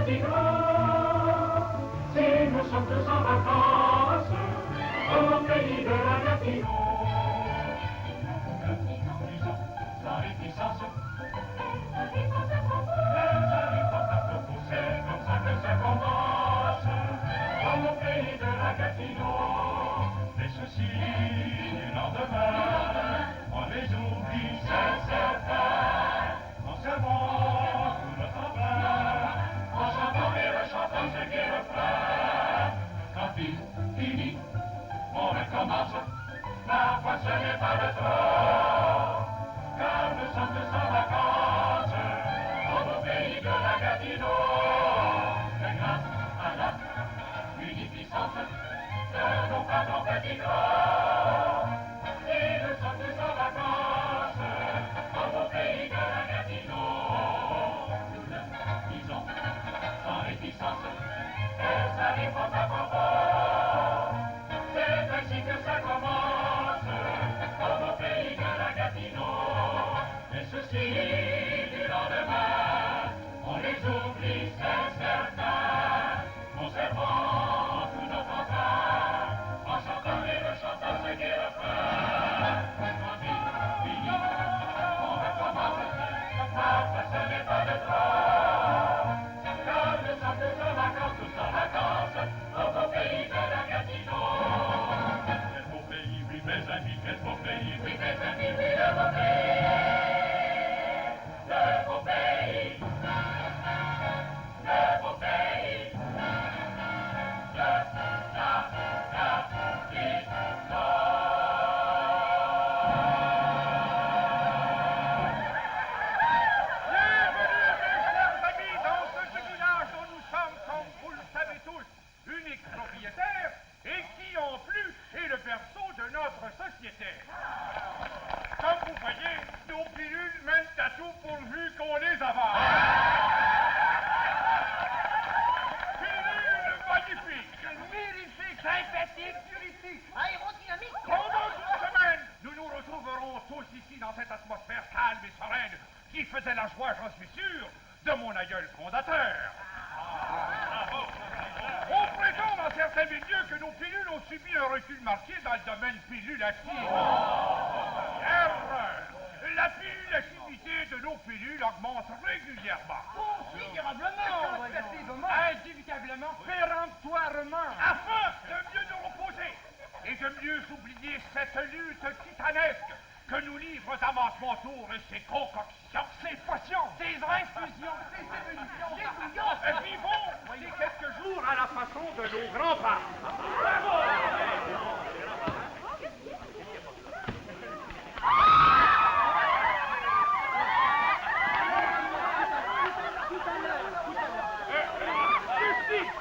petits grands, si nous sommes tous en vacances, au pays de la Gatineau. Sans réticence, les arrivent partout pousser, comme ça que ça commence, au pays de la Gatineau. Les soucis du lendemain, on les oublie, c'est certain, en servant tout notre emploi, en chantant et rechantant ce qui est refrain. Quand il finit, on recommence, parfois ce n'est pas de trop, car nous sommes tous en vacances, au beau pays de la Gatineau. Le grand à la munificence de nos patrons petits grands, et nous sommes tous en vacances, au beau pays de la Gatineau. Nous le disons sans réticence, et ça répond à propos. C'est ainsi que ça commence, au beau pays de la Gatineau. Les soucis du lendemain, on les oublie, c'est certain, conservant tout notre entrain, en chantant et rechantant ce qui est refrain. Quand il finit, on recommence, parfois ce n'est pas de trop, car nous sommes tous en vacances, au beau pays de la Gatineau. Quel beau pays, oui mes amis, quel beau pays, oui mes amis, oui le beau pays, le beau pays, le beau pays, de la Gatineau. Bienvenue, mes chers amis, dans ce petit village dont nous sommes, comme vous le savez tous, uniques propriétaires et qui, en plus, est le berceau de notre société. Comme vous voyez, nos pilules mènent à tout pourvu qu'on les avale. Pilules magnifiques, Mirifique, sympathique, diurétique, aérodynamique. pendant une semaine, nous nous retrouverons tous ici dans cette atmosphère calme et sereine qui faisait la joie, j'en suis sûr, de mon aïeul fondateur. On prétend dans certains milieux que nos pilules ont subi un recul marqué dans le domaine pilulatif. Erreur! La pilulativité de nos pilules augmente régulièrement. Considérablement, excessivement, indubitablement, péremptoirement. Afin de mieux nous reposer et de mieux oublier cette lutte titanesque que nous livrent Damas Montour et ses concoctions, ses potions, ses infusions, ses évolutions, ses bouillons. Vivons ces quelques jours à la façon de nos grands-parents.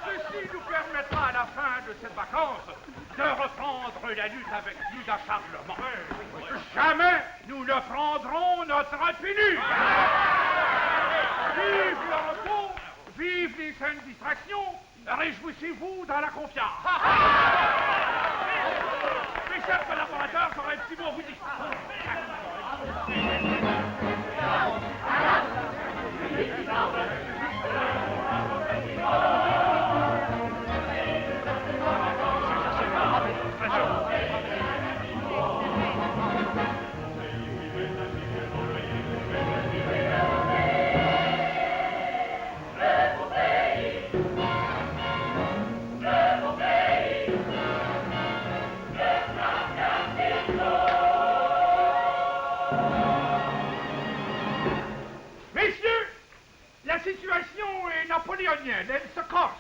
Ceci nous permettra à la fin de cette vacance de reprendre la lutte avec plus d'acharnement. Jamais nous ne prendrons notre pilule. Vive le repos, vive les saines distractions, réjouissez-vous dans la confiance. Mes chers collaborateurs, j'aurais un petit mot à vous dire. Messieurs, la situation est napoléonienne, elle se corse.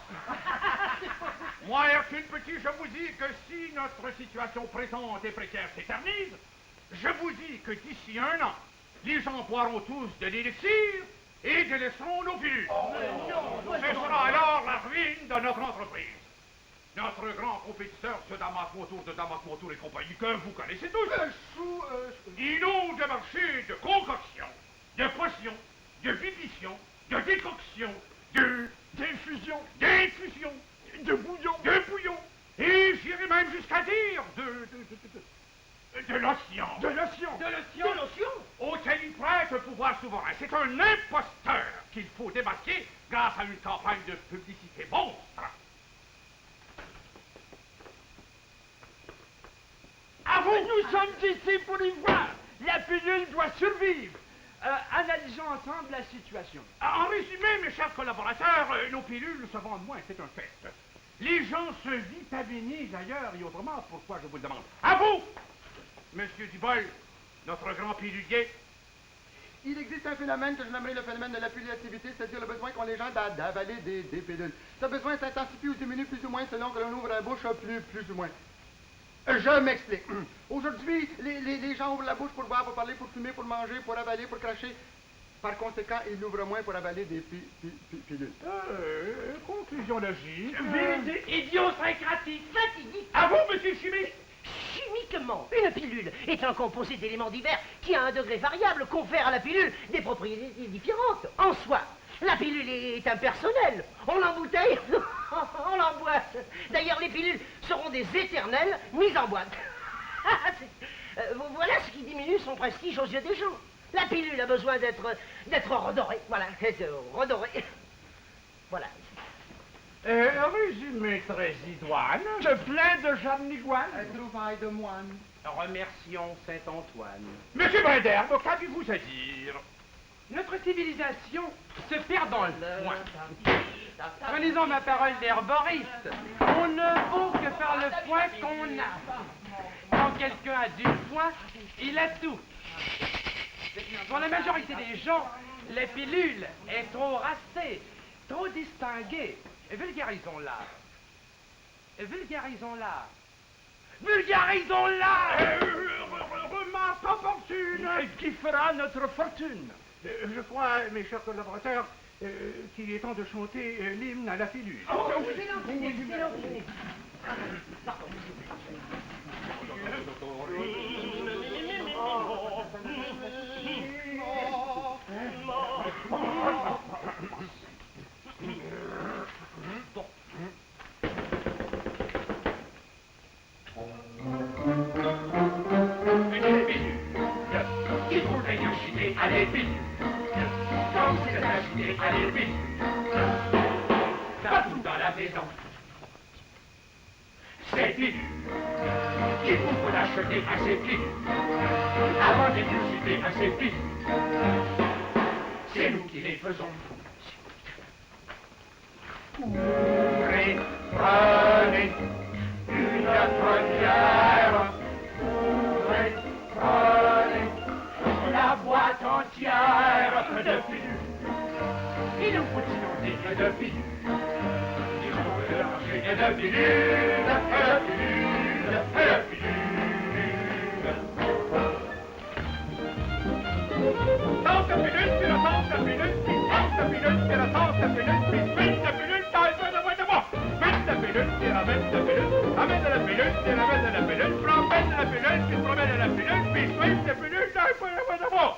Moi, Hercule Petit, je vous dis que si notre situation présente et précaire s'éternise, je vous dis que d'ici un an, les gens boiront tous de l'élixir et délaisseront nos pilules. Ce sera alors la ruine de notre entreprise. Notre grand compétiteur, ce Damas Montour de Damas Montour et compagnie, que vous connaissez tous, inonde le marché de concoctions, de potions, de vivitions, de décoctions, d'infusions, de bouillons, et j'irai même jusqu'à dire de lotion. De lotion auquel il prête pouvoir souverain. C'est un imposteur qu'il faut démasquer grâce à une campagne de publicité monstre. À vous! Nous sommes ici pour y voir. La pilule doit survivre. Analysons ensemble la situation. En résumé, mes chers collaborateurs, nos pilules se vendent moins, c'est un fait. Les gens se vitaminisent ailleurs et autrement, pourquoi je vous le demande. À vous, Monsieur Dubois, notre grand pilulier. Il existe un phénomène que je nommerai le phénomène de la pullativité, c'est-à-dire le besoin qu'ont les gens d'avaler des pilules. Ce besoin s'intensifie ou diminue plus ou moins selon que l'on ouvre la bouche plus ou moins. Je m'explique. Aujourd'hui, les gens ouvrent la bouche pour boire, pour parler, pour fumer, pour manger, pour avaler, pour cracher. Par conséquent, ils l'ouvrent moins pour avaler des pilules. Conclusion logique. Vide, idiosyncratique, fatidique. À vous, monsieur le chimiste. Chimiquement, une pilule est un composé d'éléments divers qui, à un degré variable, confère à la pilule des propriétés différentes. En soi, la pilule est impersonnelle. On l'embouteille, on l'emboîte. D'ailleurs, les pilules seront des éternelles mises en boîte. Voilà ce qui diminue son prestige aux yeux des gens. La pilule a besoin d'être redorée. Voilà, d'être redorée. Voilà. Résumé très idoine. Je plains de Jeanne Niguane. Trouvaille de moine. Remercions Saint-Antoine. Monsieur Brinderbe, qu'avez-vous à dire? Notre civilisation se perd dans le foin. Prenez-en ma parole d'herboriste. On ne vaut que faire le foin qu'on a. Quand quelqu'un a du foin, il a tout. Pour la majorité des gens, la pilule est trop racée, trop distinguée. Vulgarisons-la. Vulgarisons-la. Vulgarisons-la! Remarque opportune. Qui fera notre fortune. Je crois, mes chers collaborateurs, qu'il est temps de chanter l'hymne à la pilule. Il faudrait agiter à l'épine. Quand vous êtes agité à l'épine, partout dans la maison. Ces pilules, il vous faut l'acheter à ces pilules. Avant d'exciter à ces pilules, c'est nous qui les faisons. Ouvrez, prenez une première. Ouvrez, prenez la boîte entière de pilules. Il nous faut inonder de pilules. Il nous faut marcher de pilules, de pilules, de pilules. Tente pilule, puis la tente pilule, puis tente pilule, puis la tente pilule, puis spin de pilule, dans le feu de moi de moi. Spin de pilule, puis ramène de pilule, ramène de la pilule, puis ramène de la pilule, promène de la pilule, puis promène de la pilule, puis spin de pilule, dans le feu de moi de moi.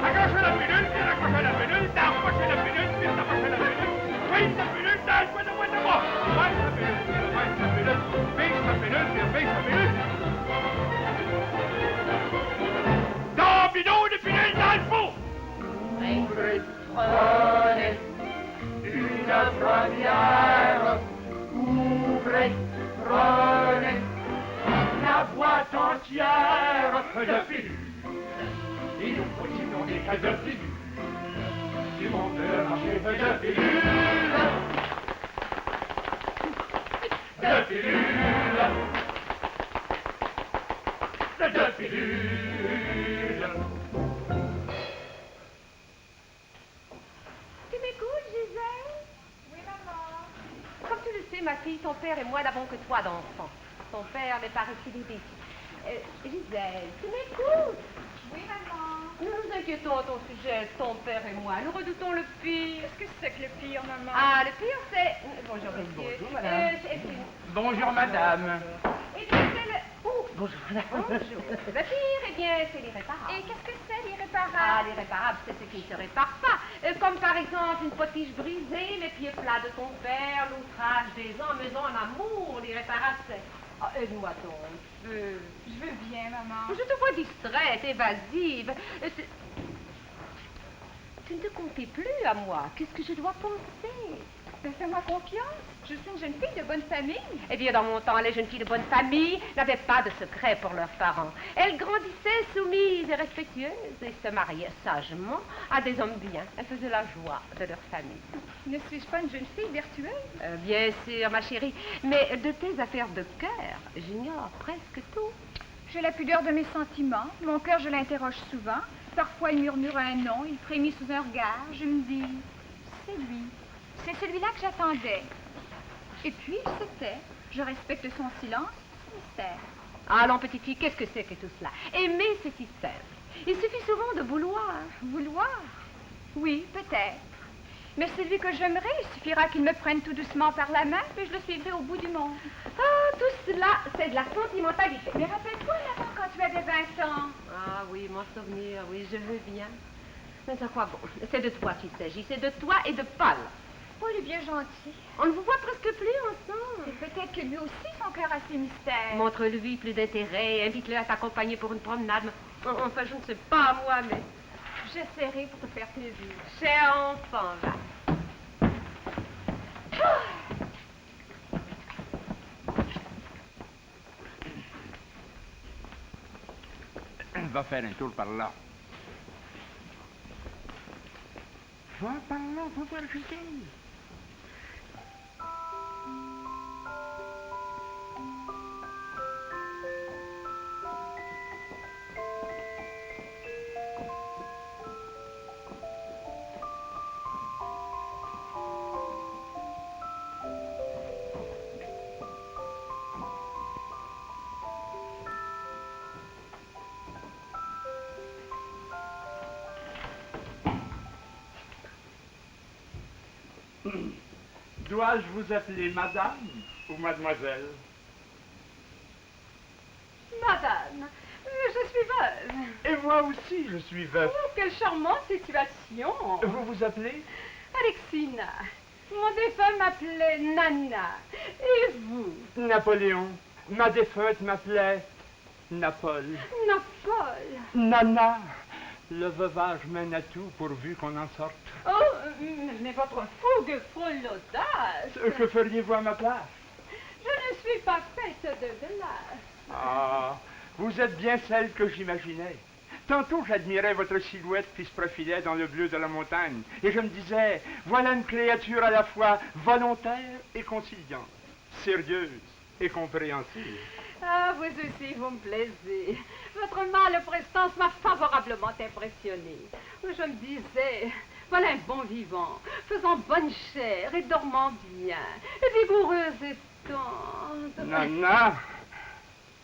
Accrochez la pilule, puis raccrochez la pilule, t'approchez la pilule, puis t'approchez la pilule, spin de pilule, dans le feu de moi de moi. Ramène la pilule, puis ramène la pilule, fixe la pilule, puis fixe la pilule. Bidon de pilule dans le pot! Ouvrez, prenez une première. Ouvrez, prenez la boîte entière de pilules. Il nous faut inonder de pilules. Du monde marché de pilules. De pilules. De pilules. Tu m'écoutes, Gisèle? Oui, maman. Comme tu le sais, ma fille, ton père et moi n'avons que 3 d'enfants. Ton père n'est pas récidiviste. Gisèle, tu m'écoutes? Oui, maman. Nous nous inquiétons à ton sujet, ton père et moi. Nous redoutons le pire. Qu'est-ce que c'est que le pire, maman? Ah, le pire, c'est... Bonjour, monsieur. Bonjour, madame. Bonjour, madame. Eh bien, c'est le... Bonjour, madame. Bonjour. Le pire, eh bien, c'est l'irréparable. Et qu'est-ce que c'est, l'irréparable? Ah, l'irréparable, c'est ce qui ne se répare pas. Comme par exemple une potiche brisée, les pieds plats de ton père, l'outrage des hommes, mais en amour, l'irréparable, c'est... Ah, aide-moi donc un peu. Je veux bien, maman. Je te vois distraite, évasive. tu ne te confies plus à moi. Qu'est-ce que je dois penser? Ben, fais-moi confiance. Je suis une jeune fille de bonne famille. Eh bien, dans mon temps, les jeunes filles de bonne famille n'avaient pas de secret pour leurs parents. Elles grandissaient soumises et respectueuses et se mariaient sagement à des hommes bien. Elles faisaient la joie de leur famille. Ne suis-je pas une jeune fille vertueuse? Bien sûr, ma chérie, mais de tes affaires de cœur, j'ignore presque tout. J'ai la pudeur de mes sentiments. Mon cœur, je l'interroge souvent. Parfois, il murmure un nom, il frémit sous un regard. Je me dis, c'est lui. C'est celui-là que j'attendais. Et puis, il se tait. Je respecte son silence, son mystère. Allons, petite fille, qu'est-ce que c'est que tout cela? Aimer, c'est si simple. Il suffit souvent de vouloir. Vouloir? Oui, peut-être. Mais celui que j'aimerais, il suffira qu'il me prenne tout doucement par la main, puis je le suivrai au bout du monde. Ah, tout cela, c'est de la sentimentalité. Mais rappelle-toi, maman, quand tu avais 20 ans. Ah oui, mon souvenir, oui, je veux bien. Mais à quoi bon? C'est de toi qu'il s'agit, c'est de toi et de Paul. Oh, il est bien gentil. On ne vous voit presque plus ensemble. Et peut-être que lui aussi, son cœur a ses mystères. Montre-lui plus d'intérêt, invite-le à t'accompagner pour une promenade. Enfin, je ne sais pas, moi, mais... J'essaierai pour te faire plaisir. Cher enfant, va. Va faire un tour par là. Va par là, va voir jeter. Dois-je vous appeler madame ou mademoiselle? Madame, je suis veuve. Et moi aussi, je suis veuf. Oh, quelle charmante situation. Vous vous appelez? Alexina. Mon défunt m'appelait Nana. Et vous? Napoléon. Ma défunte m'appelait Napole. Napole. Nana. Le veuvage mène à tout pourvu qu'on en sorte. Oh, mais votre fougue frôle l'audace. Que feriez-vous à ma place? Je ne suis pas faite de glace. Ah, vous êtes bien celle que j'imaginais. Tantôt, j'admirais votre silhouette qui se profilait dans le bleu de la montagne. Et je me disais, voilà une créature à la fois volontaire et conciliante, sérieuse et compréhensive. Ah, vous aussi, vous me plaisez. Votre mâle prestance m'a favorablement impressionné. Je me disais, voilà un bon vivant, faisant bonne chère et dormant bien, vigoureuse et tendre. Nana!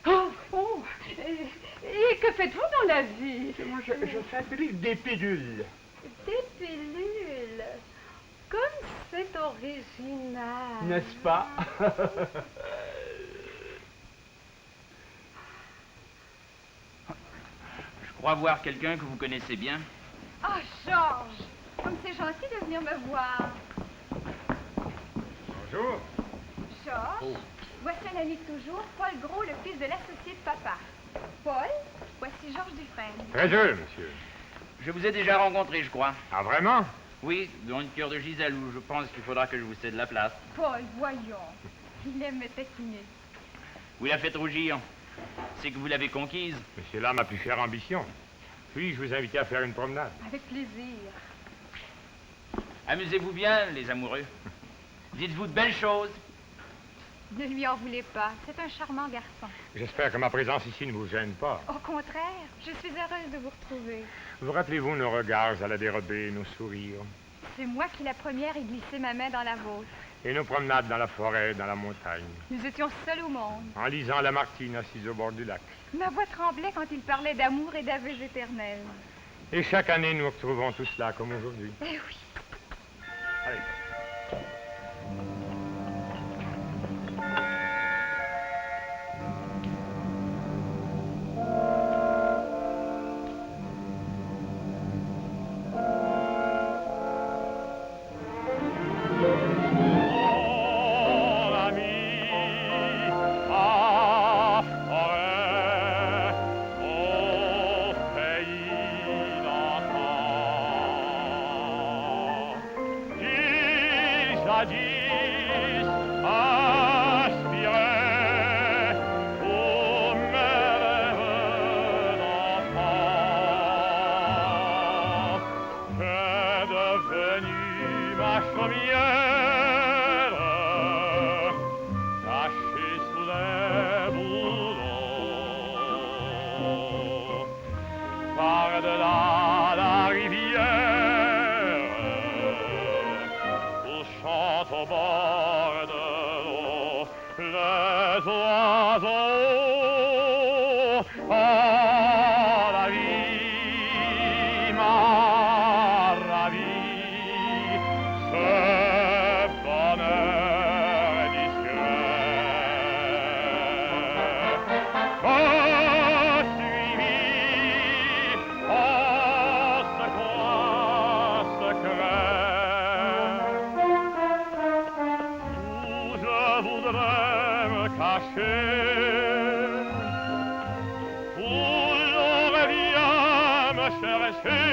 Oh, et que faites-vous dans la vie? Moi, je fabrique des pilules. Des pilules. Comme c'est original. N'est-ce pas? Je crois voir quelqu'un que vous connaissez bien. Ah, Georges, comme c'est gentil de venir me voir. Bonjour. Georges, voici un ami de toujours, Paul Gros, le fils de l'associé de papa. Paul, voici Georges Dufresne. Très heureux, monsieur. Je vous ai déjà rencontré, je crois. Ah, vraiment? Oui, dans une cure de Gisèle où je pense qu'il faudra que je vous cède la place. Paul, voyons. Il aime me taquiner. Vous la faites rougir. C'est que vous l'avez conquise. Mais c'est là ma plus chère ambition. Puis-je vous inviter à faire une promenade? Avec plaisir. Amusez-vous bien, les amoureux. Dites-vous de belles choses. Ne lui en voulez pas. C'est un charmant garçon. J'espère que ma présence ici ne vous gêne pas. Au contraire, je suis heureuse de vous retrouver. Vous rappelez-vous nos regards à la dérobée, nos sourires? C'est moi qui, la première, ai glissé ma main dans la vôtre. Et nos promenades dans la forêt, dans la montagne. Nous étions seuls au monde. En lisant Lamartine assise au bord du lac. Ma voix tremblait quand il parlait d'amour et d'aveux éternels. Et chaque année, nous retrouvons tout cela comme aujourd'hui. Eh oui. Allez. oiseaux, oh la vie m'a ravi, ce bonheur délicieux. Oh, suivi, oh, ce coin secret, où je voudrais me cacher, où l'on vient me chercher.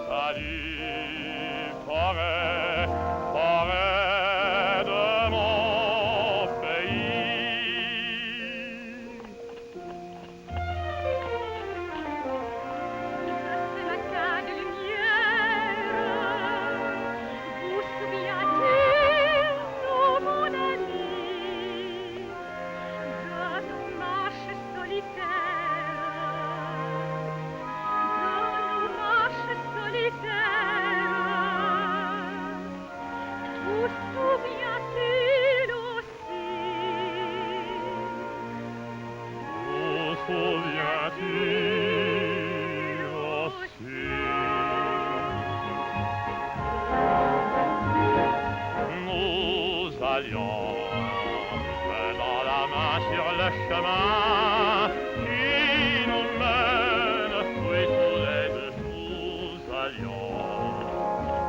Salut, forêt, forêt de mon pays. Ce matin de lumière, vous souvient-il, oh mon ami, de nos marches solitaires, vous souvient-il aussi? Vous souvient-il aussi? Nous allions dans la main sur le chemin qui nous mène tous les deux. Nous allions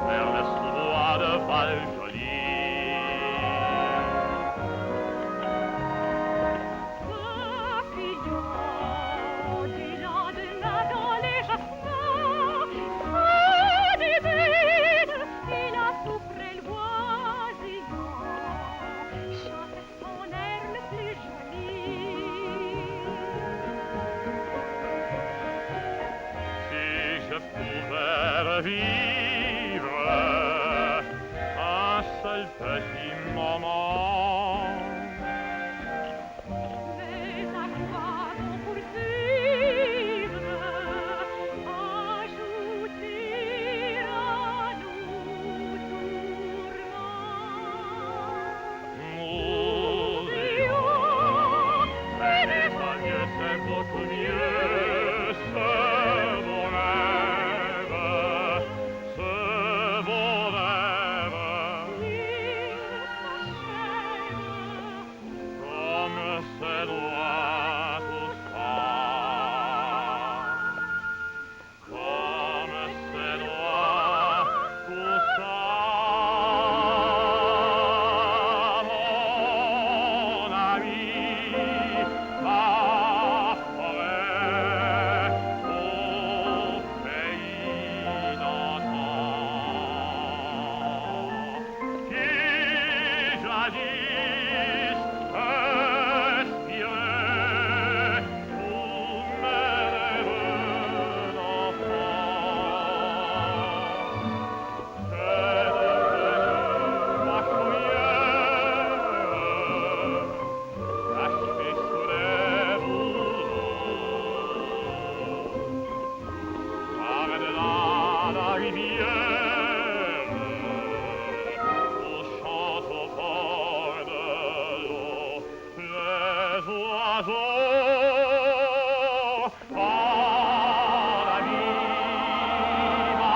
vers le sous-bois de Val-Joli. Papillons du lendemain dans les jasmins, se divine, et la souffrait l'oisillon, chantait son air le plus joli. Si je pouvais revivre un seul petit moment, Mais à quoi bon poursuivre, ajouter à nous tourments? nous irons, mais les mieux, c'est beaucoup mieux, ce beau rêve, ce beau rêve, Il s'achève. comme c'est loin tout ça, comme c'est loin tout ça, mon ami, ma forêt, au pays d'antan, qui jadis respirait tous mes rêves d'enfant. C'est devenu ma chaumière, cachée sous les bouleaux. Par-delà la rivière, où chantent au bord de l'eau les oiseaux. Ah, la vie, la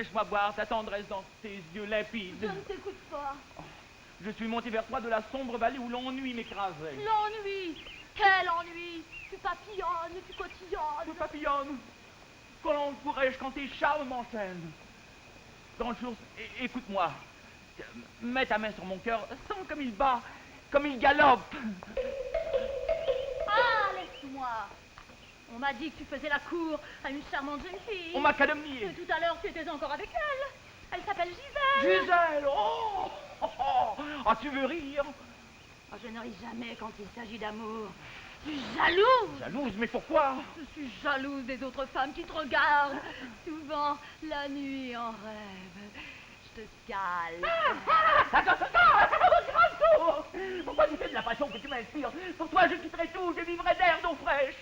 laisse-moi voir ta tendresse dans tes yeux limpides. Je ne t'écoute pas. Je suis monté vers toi de la sombre vallée où l'ennui m'écrasait. L'ennui. Quel ennui. Tu papillonnes, tu cotillonnes. Je papillonne. Comment pourrais-je quand tes charmes m'enchaînent? Grande chose, écoute-moi. Mets ta main sur mon cœur, sens comme il bat, comme il galope. Ah, laisse-moi. On m'a dit que tu faisais la cour à une charmante jeune fille. On m'a calomnié. Et tout à l'heure, tu étais encore avec elle. Elle s'appelle Gisèle. Gisèle, oh, oh, oh. Ah, tu veux rire? Oh, je ne ris jamais quand il s'agit d'amour. Je suis jalouse. Jalouse, mais pourquoi? Je suis jalouse des autres femmes qui te regardent. Souvent, la nuit en rêve. Je te cale. Attends, pourquoi tu fais de la passion que tu m'inspires? Pour toi, je quitterai tout, je vivrai d'air d'eau fraîche.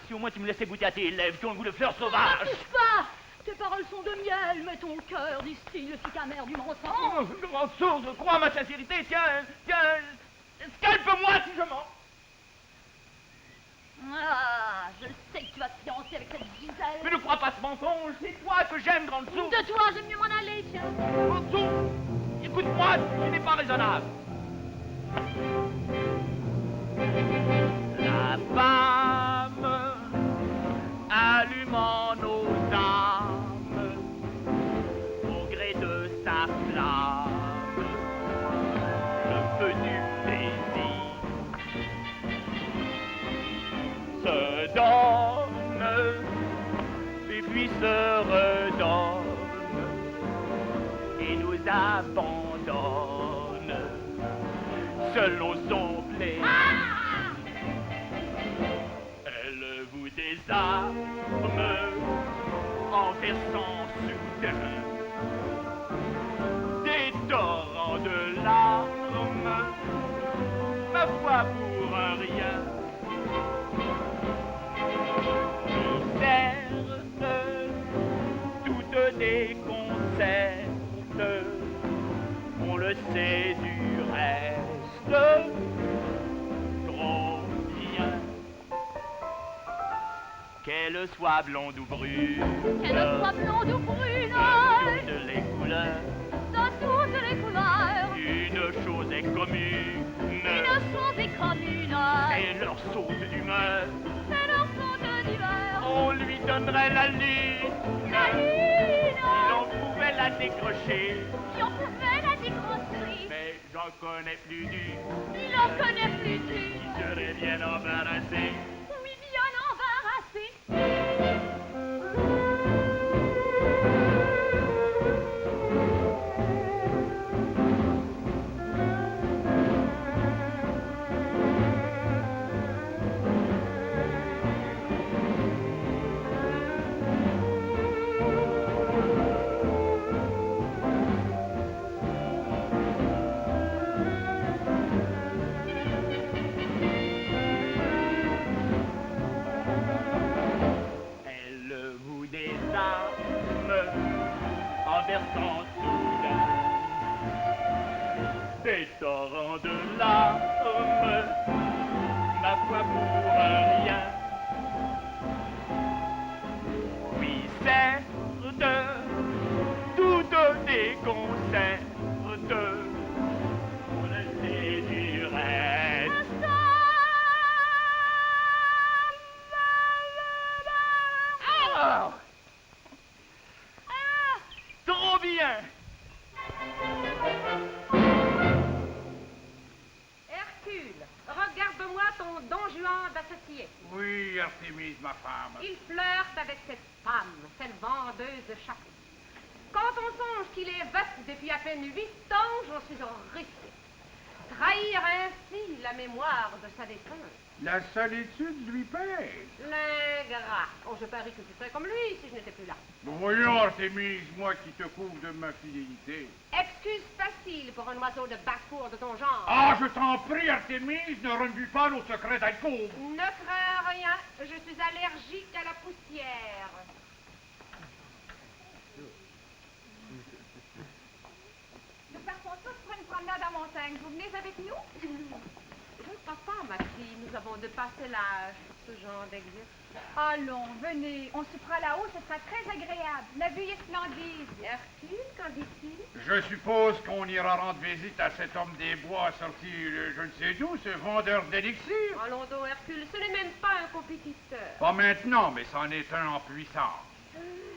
Si au moins tu me laissais goûter à tes lèvres qui ont le goût de fleurs sauvages. Ne touche pas. Tes paroles sont de miel, mais ton cœur distille le suc amer du mensonge. Oh, grande sourde, crois à ma sincérité, tiens, scalpe-moi si je mens. Ah, je sais que tu vas te fiancer avec cette Gisèle. Mais ne crois pas ce mensonge, c'est toi que j'aime, grande sourde. De toi, j'aime mieux m'en aller, tiens. Grande sourde, écoute-moi, tu n'es pas raisonnable. La femme allumant nos âmes au gré de sa flamme, le feu du plaisir se donne et puis se redonne et nous abandonne selon son plaisir. Elle vous désarme en versant soudain des torrents de larmes, ma foi pour un rien. Nous certes, toutes déconcertent, on le sait du reste, trop bien. Qu'elle soit blonde ou brune, Qu'elle soit blonde ou brune, de toutes les couleurs, dans toutes les couleurs, une chose est commune, une chose est commune, c'est leur saute d'humeur. c'est leur saute d'hiver. On lui donnerait la lune, La lune, si l'on pouvait la décrocher, si on pouvait la décrocher, mais j'en connais plus d'une si l'on connaît plus d'une, qui serait bien embarrassée. oui, bien embarrassée. Elle vous désarme en versant soudain des torrents de larmes, ma foi pour un rien. Oui, certes, toutes déconcertent, on le sait du reste. Ah! Trop bien! Hercule, regarde-moi ton Don Juan d'associé. Oui, Artémise, ma femme. Il flirte avec cette femme, cette vendeuse de chapeaux. Quand on songe qu'il est veuf depuis à peine 8 ans, j'en suis horrifiée. Trahir ainsi la mémoire de sa défunte. La solitude lui pèse. L'ingrat. Oh, je parie que tu serais comme lui si je n'étais plus là. Voyons, Artémise, moi qui te couvre de ma fidélité. Excuse facile pour un oiseau de basse-cour de ton genre. Ah, je t'en prie, Artémise, ne remue pas nos secrets d'alcôve. Ne crains rien, je suis allergique à la poussière. Nous partons tous pour une promenade à montagne. Vous venez avec nous? crois pas, ma fille. Nous avons dépassé l'âge pour ce genre d'exercice. Allons, venez, on se fera là-haut, ce sera très agréable. La vue est splendide. Hercule, qu'en dit-il? Je suppose qu'on ira rendre visite à cet homme des bois sorti je ne sais d'où, ce vendeur d'élixir. Allons donc, Hercule, ce n'est même pas un compétiteur. Pas maintenant, mais c'en est un en puissance.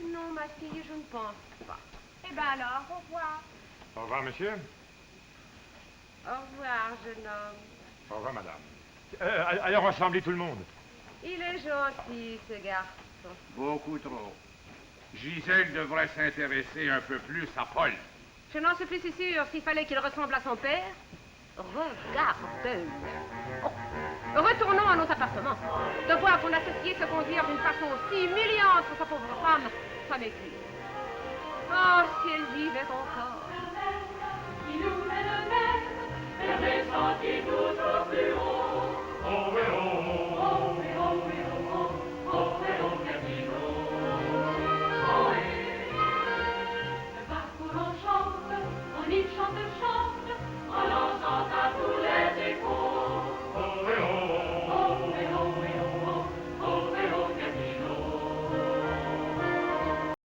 Non, ma fille, je ne pense pas. Eh bien alors, au revoir. Au revoir, monsieur. Au revoir, jeune homme. Au revoir, madame. Alors, rassemblez tout le monde. Il est gentil, ce garçon. Beaucoup trop. Gisèle devrait s'intéresser un peu plus à Paul. Je n'en suis plus si sûre. S'il fallait qu'il ressemble à son père. Regarde-le. Oh. Retournons à nos appartements. De voir qu'on associé se conduire d'une façon si humiliante pour sa pauvre femme, ça m'écrit. Oh, si elle vivait encore.